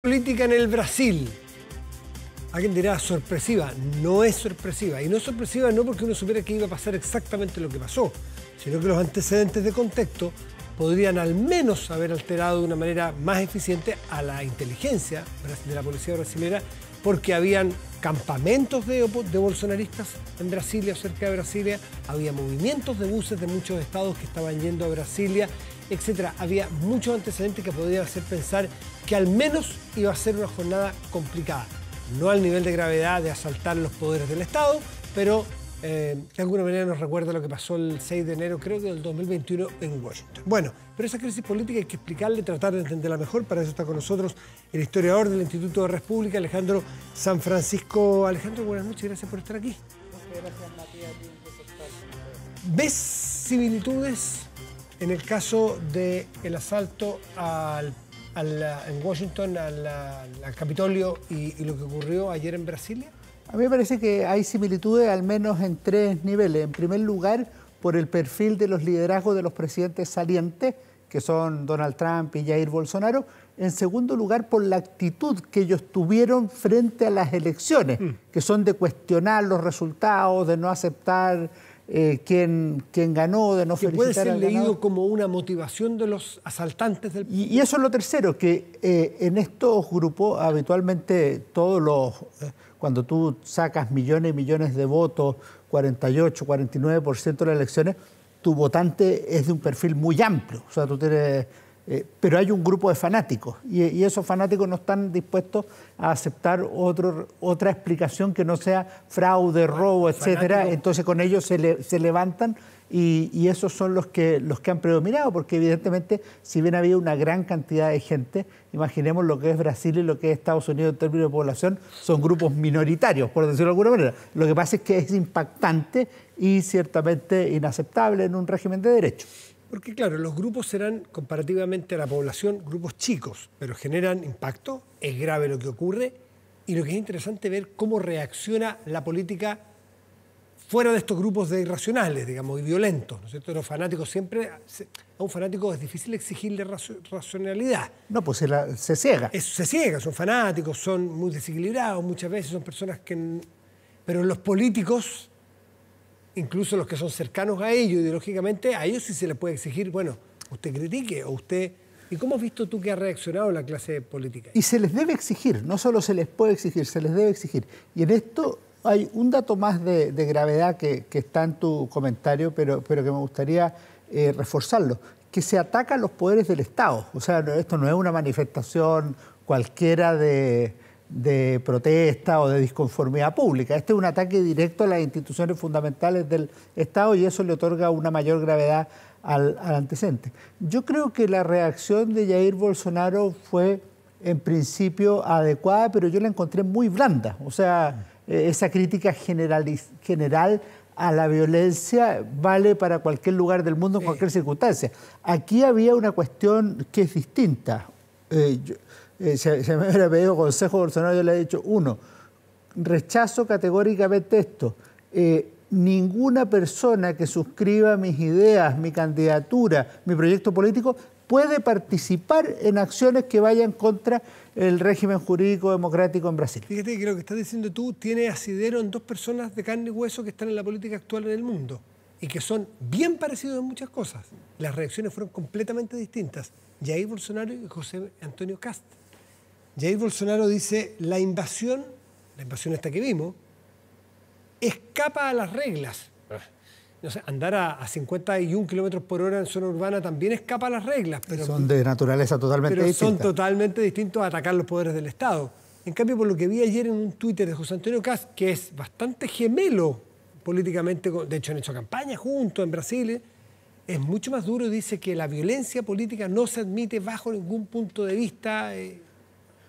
Política en el Brasil. Alguien dirá sorpresiva. No es sorpresiva. Y no es sorpresiva no porque uno supiera que iba a pasar exactamente lo que pasó, sino que los antecedentes de contexto podrían al menos haber alterado de una manera más eficiente a la inteligencia de la policía brasilera, porque habían campamentos de bolsonaristas en Brasilia, cerca de Brasilia, había movimientos de buses de muchos estados que estaban yendo a Brasilia, etcétera. Había muchos antecedentes que podrían hacer pensar que al menos iba a ser una jornada complicada. No al nivel de gravedad de asaltar los poderes del Estado, pero de alguna manera nos recuerda lo que pasó el 6 de enero, creo que del 2021 en Washington. Bueno, pero esa crisis política hay que explicarle, tratar de entenderla mejor. Para eso está con nosotros el historiador del Instituto de República, Alejandro San Francisco. Alejandro, buenas noches, gracias por estar aquí. Muchas gracias, Matías. ¿Ves similitudes en el caso del asalto en Washington al Capitolio y lo que ocurrió ayer en Brasilia? A mí me parece que hay similitudes al menos en tres niveles. En primer lugar, por el perfil de los liderazgos de los presidentes salientes, que son Donald Trump y Jair Bolsonaro. En segundo lugar, por la actitud que ellos tuvieron frente a las elecciones, que son de cuestionar los resultados, de no aceptar quién ganó, de no felicitar puede ser al leído ganador como una motivación de los asaltantes del... Y eso es lo tercero, que en estos grupos habitualmente cuando tú sacas millones y millones de votos, 48, 49% de las elecciones, tu votante es de un perfil muy amplio. O sea, tú tienes... pero hay un grupo de fanáticos y esos fanáticos no están dispuestos a aceptar otra explicación que no sea fraude, robo, etcétera. Entonces con ellos se levantan y esos son los que han predominado, porque evidentemente si bien había una gran cantidad de gente, imaginemos lo que es Brasil y lo que es Estados Unidos en términos de población, son grupos minoritarios, por decirlo de alguna manera. Lo que pasa es que es impactante y ciertamente inaceptable en un régimen de derecho. Porque claro, los grupos serán, comparativamente a la población, grupos chicos, pero generan impacto, es grave lo que ocurre, y lo que es interesante ver cómo reacciona la política fuera de estos grupos de irracionales, digamos, y violentos, ¿no es cierto? Los fanáticos siempre, a un fanático es difícil exigirle racionalidad. No, pues se ciega. Se ciega, son fanáticos, son muy desequilibrados, muchas veces son personas que... Pero los políticos, incluso los que son cercanos a ellos ideológicamente, a ellos sí se les puede exigir, bueno, usted critique o usted... ¿Y cómo has visto tú que ha reaccionado la clase política? Y se les debe exigir, no solo se les puede exigir, se les debe exigir. Y en esto hay un dato más de gravedad que está en tu comentario, pero que me gustaría reforzarlo, que se atacan los poderes del Estado. O sea, esto no es una manifestación cualquiera de protesta o de disconformidad pública. Este es un ataque directo a las instituciones fundamentales del Estado y eso le otorga una mayor gravedad al antecedente. Yo creo que la reacción de Jair Bolsonaro fue en principio adecuada, pero yo la encontré muy blanda. O sea, esa crítica general a la violencia vale para cualquier lugar del mundo, en cualquier circunstancia. Aquí había una cuestión que es distinta. Se me hubiera pedido consejo Bolsonaro, yo le he dicho, uno, rechazo categóricamente esto. Ninguna persona que suscriba mis ideas, mi candidatura, mi proyecto político, puede participar en acciones que vayan contra el régimen jurídico democrático en Brasil. Fíjate que lo que estás diciendo tú tiene asidero en dos personas de carne y hueso que están en la política actual en el mundo y que son bien parecidos en muchas cosas. Las reacciones fueron completamente distintas. Jair Bolsonaro y José Antonio Kast. Jair Bolsonaro dice, la invasión esta que vimos, escapa a las reglas. No sé, andar a 51 kilómetros por hora en zona urbana también escapa a las reglas. Pero son de naturaleza totalmente distinta. Son totalmente distintos a atacar los poderes del Estado. En cambio, por lo que vi ayer en un Twitter de José Antonio Kast, que es bastante gemelo políticamente, de hecho han hecho campaña juntos en Brasil, es mucho más duro, dice que la violencia política no se admite bajo ningún punto de vista.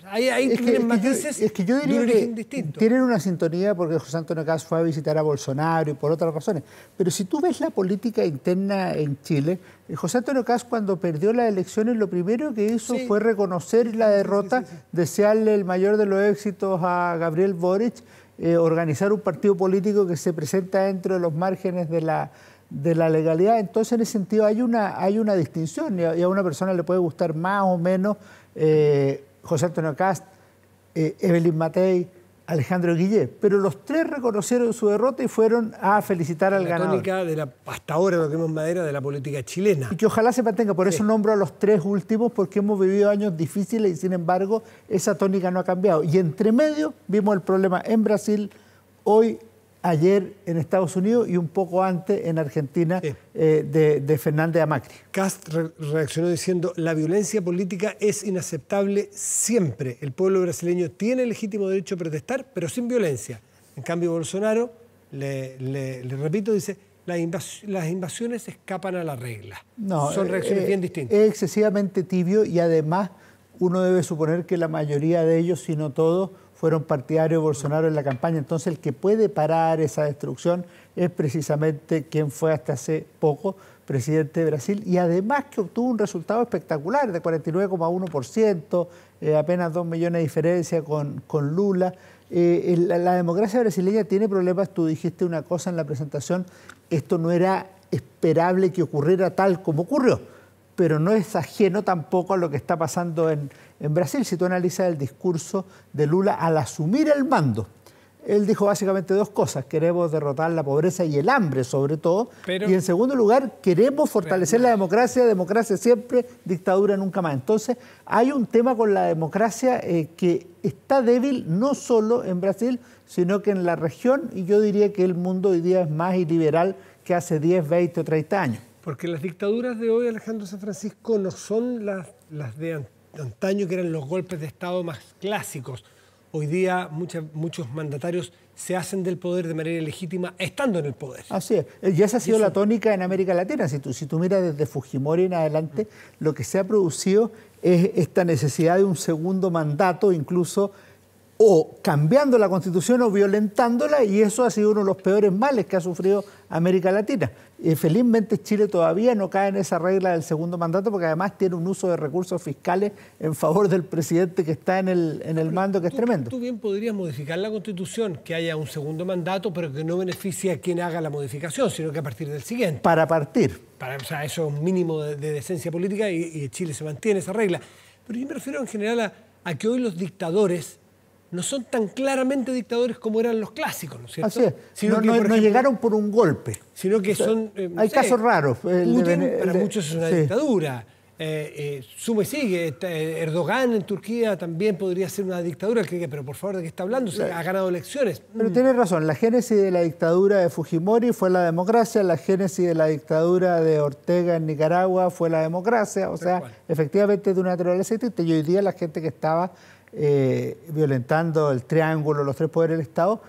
Ahí tienen matices es que yo diría que tienen una sintonía porque José Antonio Kast fue a visitar a Bolsonaro y por otras razones. Pero si tú ves la política interna en Chile, José Antonio Kast cuando perdió las elecciones lo primero que hizo fue reconocer la derrota, desearle el mayor de los éxitos a Gabriel Boric, organizar un partido político que se presenta dentro de los márgenes de la legalidad. Entonces, en ese sentido hay una distinción y a una persona le puede gustar más o menos José Antonio Kast, Evelyn Matei, Alejandro Guillé, pero los tres reconocieron su derrota y fueron a felicitar al ganador. La tónica de hasta ahora, lo que hemos madera, de la política chilena. Y que ojalá se mantenga, por eso nombro a los tres últimos, porque hemos vivido años difíciles y sin embargo esa tónica no ha cambiado. Y entre medio vimos el problema en Brasil, hoy, ayer en Estados Unidos y un poco antes en Argentina, de Fernández a Macri. Kast reaccionó diciendo: la violencia política es inaceptable siempre. El pueblo brasileño tiene el legítimo derecho a protestar, pero sin violencia. En cambio, Bolsonaro, le repito, dice: las invasiones escapan a la regla. No, son reacciones bien distintas. Es excesivamente tibio y además uno debe suponer que la mayoría de ellos, si no todos, fueron partidarios de Bolsonaro en la campaña. Entonces el que puede parar esa destrucción es precisamente quien fue hasta hace poco presidente de Brasil y además que obtuvo un resultado espectacular de 49,1%, apenas 2 millones de diferencia con Lula. La democracia brasileña tiene problemas, tú dijiste una cosa en la presentación, esto no era esperable que ocurriera tal como ocurrió, pero no es ajeno tampoco a lo que está pasando en Brasil. Si tú analizas el discurso de Lula al asumir el mando, él dijo básicamente dos cosas: queremos derrotar la pobreza y el hambre sobre todo, y en segundo lugar, queremos fortalecer la democracia siempre, dictadura nunca más. Entonces, hay un tema con la democracia que está débil no solo en Brasil, sino que en la región, y yo diría que el mundo hoy día es más iliberal que hace 10, 20 o 30 años. Porque las dictaduras de hoy, Alejandro San Francisco, no son las de antaño, que eran los golpes de Estado más clásicos. Hoy día muchos mandatarios se hacen del poder de manera ilegítima estando en el poder. Así es. Y esa ha sido la tónica en América Latina. Si tú miras desde Fujimori en adelante, lo que se ha producido es esta necesidad de un segundo mandato, incluso o cambiando la Constitución o violentándola, y eso ha sido uno de los peores males que ha sufrido América Latina. Felizmente Chile todavía no cae en esa regla del segundo mandato, porque además tiene un uso de recursos fiscales en favor del presidente que está en el mando, que es tremendo. Tú bien podrías modificar la Constitución, que haya un segundo mandato, pero que no beneficie a quien haga la modificación, sino que a partir del siguiente. Para partir. O sea, eso es un mínimo de decencia política y Chile se mantiene esa regla. Pero yo me refiero en general a que hoy los dictadores no son tan claramente dictadores como eran los clásicos, ¿no es cierto? Así es. No llegaron por un golpe. Sino que son... hay casos raros. Putin, para muchos es una dictadura. Suma y sigue. Erdogan en Turquía también podría ser una dictadura. Pero por favor, ¿de qué está hablando? Ha ganado elecciones. Pero tienes razón. La génesis de la dictadura de Fujimori fue la democracia. La génesis de la dictadura de Ortega en Nicaragua fue la democracia. O sea, efectivamente de una naturaleza distinta. Y hoy día la gente que estaba violentando el triángulo, los tres poderes del Estado,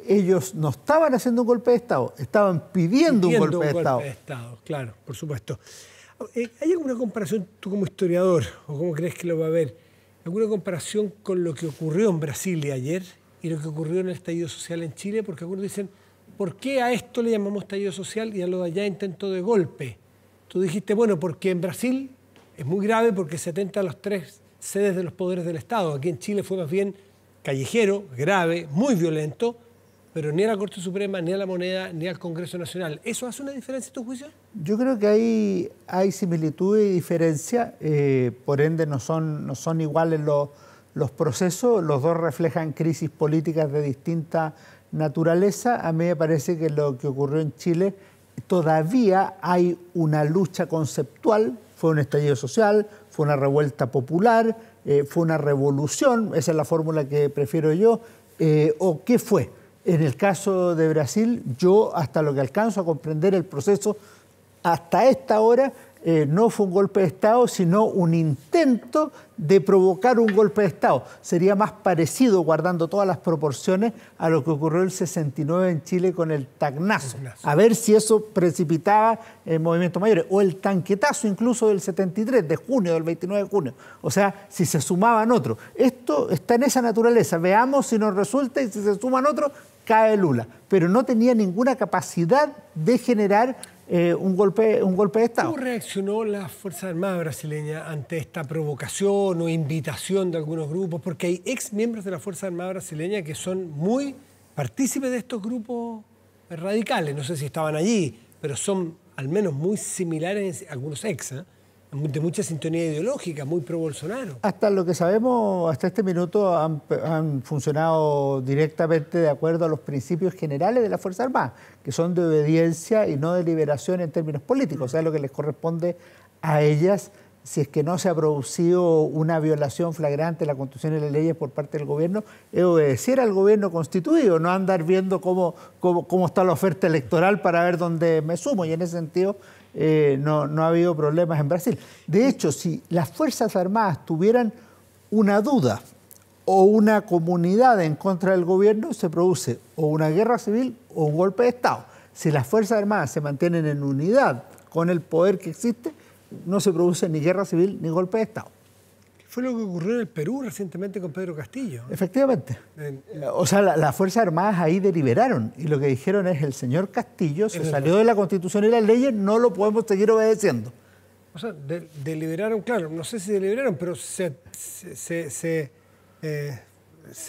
ellos no estaban haciendo un golpe de Estado, estaban pidiendo un golpe de Estado. Claro, por supuesto. ¿Hay alguna comparación, tú como historiador, o cómo crees que lo va a haber, alguna comparación con lo que ocurrió en Brasil de ayer y lo que ocurrió en el estallido social en Chile? Porque algunos dicen, ¿por qué a esto le llamamos estallido social y a lo de allá intento de golpe? Tú dijiste, bueno, porque en Brasil es muy grave porque se atenta a los tres sedes de los poderes del Estado. Aquí en Chile fue más bien callejero, grave, muy violento, pero ni a la Corte Suprema, ni a la Moneda, ni al Congreso Nacional. ¿Eso hace una diferencia en tu juicio? Yo creo que hay similitudes y diferencias, por ende no son iguales los procesos, los dos reflejan crisis políticas de distinta naturaleza. A mí me parece que lo que ocurrió en Chile, todavía hay una lucha conceptual, fue un estallido social, fue una revuelta popular, fue una revolución, esa es la fórmula que prefiero yo, o qué fue. En el caso de Brasil, yo hasta lo que alcanzo a comprender el proceso, hasta esta hora, no fue un golpe de Estado, sino un intento de provocar un golpe de Estado. Sería más parecido, guardando todas las proporciones, a lo que ocurrió el 69 en Chile con el tacnazo. A ver si eso precipitaba movimientos mayores. O el tanquetazo incluso del 73, de junio, del 29 de junio. O sea, si se sumaban otros. Esto está en esa naturaleza. Veamos si nos resulta y si se suman otros, cae Lula. Pero no tenía ninguna capacidad de generar un golpe de Estado. ¿Cómo reaccionó la Fuerza Armada brasileña ante esta provocación o invitación de algunos grupos? Porque hay ex miembros de la Fuerza Armada brasileña que son muy partícipes de estos grupos radicales. No sé si estaban allí, pero son al menos muy similares, algunos ex, de mucha sintonía ideológica, muy pro Bolsonaro. Hasta lo que sabemos, hasta este minuto han funcionado directamente de acuerdo a los principios generales de las Fuerzas Armadas, que son de obediencia y no de liberación en términos políticos, o sea, lo que les corresponde a ellas, si es que no se ha producido una violación flagrante de la Constitución y las leyes por parte del gobierno, es obedecer al gobierno constituido, no andar viendo cómo está la oferta electoral para ver dónde me sumo, y en ese sentido no ha habido problemas en Brasil. De hecho, si las Fuerzas Armadas tuvieran una duda o una comunidad en contra del gobierno, se produce o una guerra civil o un golpe de Estado. Si las Fuerzas Armadas se mantienen en unidad con el poder que existe, no se produce ni guerra civil ni golpe de Estado. Fue lo que ocurrió en el Perú recientemente con Pedro Castillo. Efectivamente. O sea, las Fuerzas Armadas ahí deliberaron y lo que dijeron es: el señor Castillo se salió de la Constitución y las leyes, no lo podemos seguir obedeciendo. O sea, deliberaron, claro, no sé si deliberaron, pero se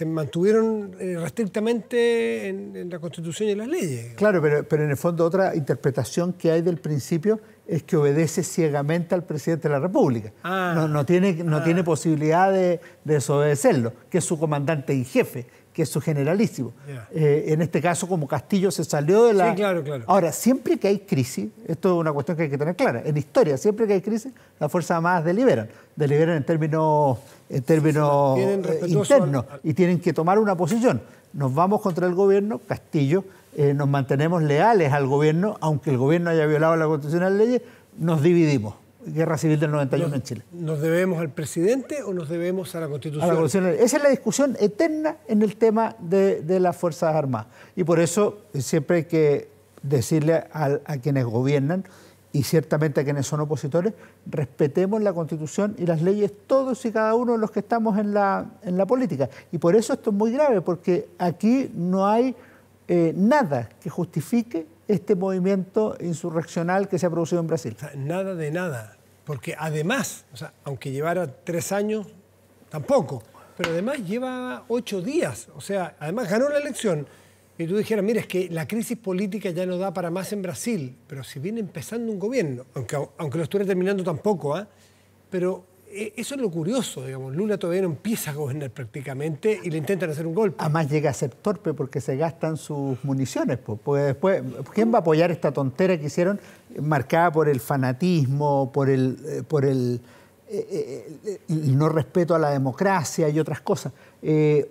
mantuvieron restrictamente en la Constitución y las leyes. Claro, pero en el fondo otra interpretación que hay del principio es que obedece ciegamente al presidente de la República. No tiene posibilidad de desobedecerlo, que es su comandante en jefe, que es su generalísimo. En este caso, como Castillo se salió de la... Sí, claro. Ahora, siempre que hay crisis, esto es una cuestión que hay que tener clara, en historia, siempre que hay crisis, las Fuerzas Armadas deliberan en términos internos y tienen que tomar una posición. Nos vamos contra el gobierno, Castillo, nos mantenemos leales al gobierno, aunque el gobierno haya violado la Constitución y las leyes, nos dividimos. Guerra Civil del 91 en Chile. ¿Nos debemos al presidente o nos debemos a la Constitución? A la Constitución. Esa es la discusión eterna en el tema de las Fuerzas Armadas. Y por eso siempre hay que decirle a quienes gobiernan y ciertamente a quienes son opositores: respetemos la Constitución y las leyes todos y cada uno de los que estamos en la política. Y por eso esto es muy grave, porque aquí no hay nada que justifique este movimiento insurreccional que se ha producido en Brasil. O sea, nada de nada, porque además, o sea, aunque llevara 3 años, tampoco, pero además lleva 8 días, o sea, además ganó la elección, y tú dijeras: mira, es que la crisis política ya no da para más en Brasil, pero si viene empezando un gobierno, aunque lo estuviera terminando tampoco, pero eso es lo curioso, digamos. Lula todavía no empieza a gobernar prácticamente y le intentan hacer un golpe. Además llega a ser torpe porque se gastan sus municiones, porque después, ¿quién va a apoyar esta tontera que hicieron, marcada por el fanatismo, por el no respeto a la democracia y otras cosas?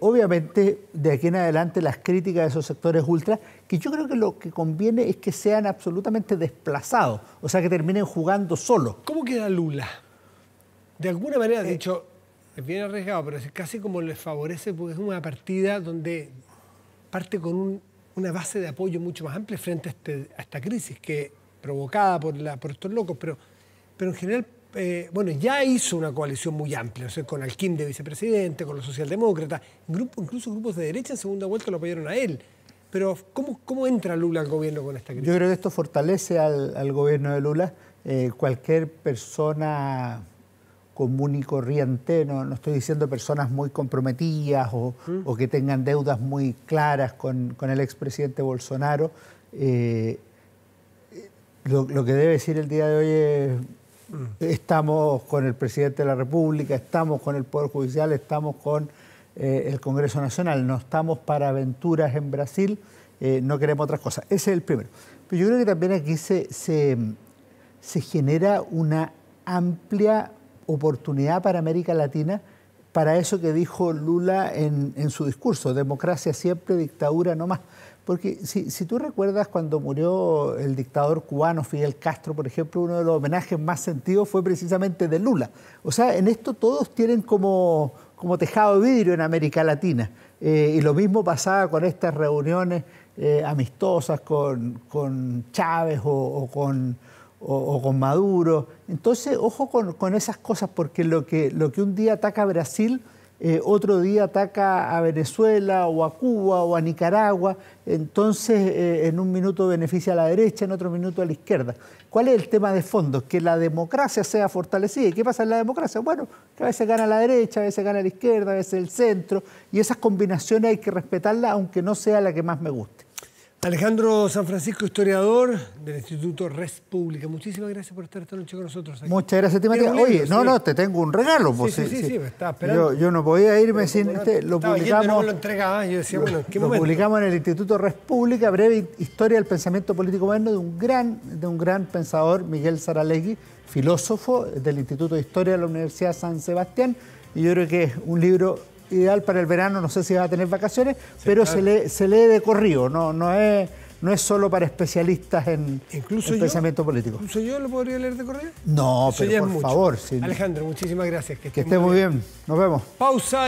Obviamente, de aquí en adelante, las críticas de esos sectores ultra, que yo creo que lo que conviene es que sean absolutamente desplazados, o sea, que terminen jugando solos. ¿Cómo queda Lula? De alguna manera, de hecho, es bien arriesgado, pero es casi como les favorece, porque es una partida donde parte con una base de apoyo mucho más amplia frente a esta crisis que provocada por estos locos, pero en general, bueno, ya hizo una coalición muy amplia, o sea, con Alquim de vicepresidente, con los socialdemócratas, incluso grupos de derecha en segunda vuelta lo apoyaron a él. Pero ¿cómo entra Lula al gobierno con esta crisis? Yo creo que esto fortalece al gobierno de Lula. Cualquier persona común y corriente, no estoy diciendo personas muy comprometidas o que tengan deudas muy claras con el expresidente Bolsonaro, lo que debe decir el día de hoy es: estamos con el presidente de la República, estamos con el Poder Judicial, estamos con el Congreso Nacional, no estamos para aventuras en Brasil, no queremos otras cosas. Ese es el primero. Pero yo creo que también aquí se genera una amplia oportunidad para América Latina, para eso que dijo Lula en su discurso: democracia siempre, dictadura no más. Porque si tú recuerdas, cuando murió el dictador cubano Fidel Castro, por ejemplo, uno de los homenajes más sentidos fue precisamente de Lula. O sea, en esto todos tienen como tejado de vidrio en América Latina. Y lo mismo pasaba con estas reuniones amistosas con Chávez o con Maduro. Entonces, ojo con esas cosas, porque lo que un día ataca a Brasil, otro día ataca a Venezuela o a Cuba o a Nicaragua. Entonces, en un minuto beneficia a la derecha, en otro minuto a la izquierda. ¿Cuál es el tema de fondo? Que la democracia sea fortalecida. ¿Y qué pasa en la democracia? Bueno, que a veces gana la derecha, a veces gana la izquierda, a veces el centro. Y esas combinaciones hay que respetarlas, aunque no sea la que más me guste. Alejandro San Francisco, historiador del Instituto Res Pública. Muchísimas gracias por estar esta noche con nosotros aquí. Muchas gracias a ti, Matías. Oye, no, te tengo un regalo. Pues, sí, me estaba esperando. Yo no podía irme sin lo publicamos. No me lo entregaba, yo decía, bueno, ¿en qué momento? Lo publicamos en el Instituto Res Pública, breve historia del pensamiento político moderno de un gran pensador, Miguel Saralegui, filósofo del Instituto de Historia de la Universidad San Sebastián. Y yo creo que es un libro ideal para el verano, no sé si va a tener vacaciones, pero claro, se lee de corrido, no es solo para especialistas en pensamiento político. ¿Incluso yo lo podría leer de corrido? No, pero por favor. Alejandro, muchísimas gracias. Que esté muy bien. Nos vemos. Pausa.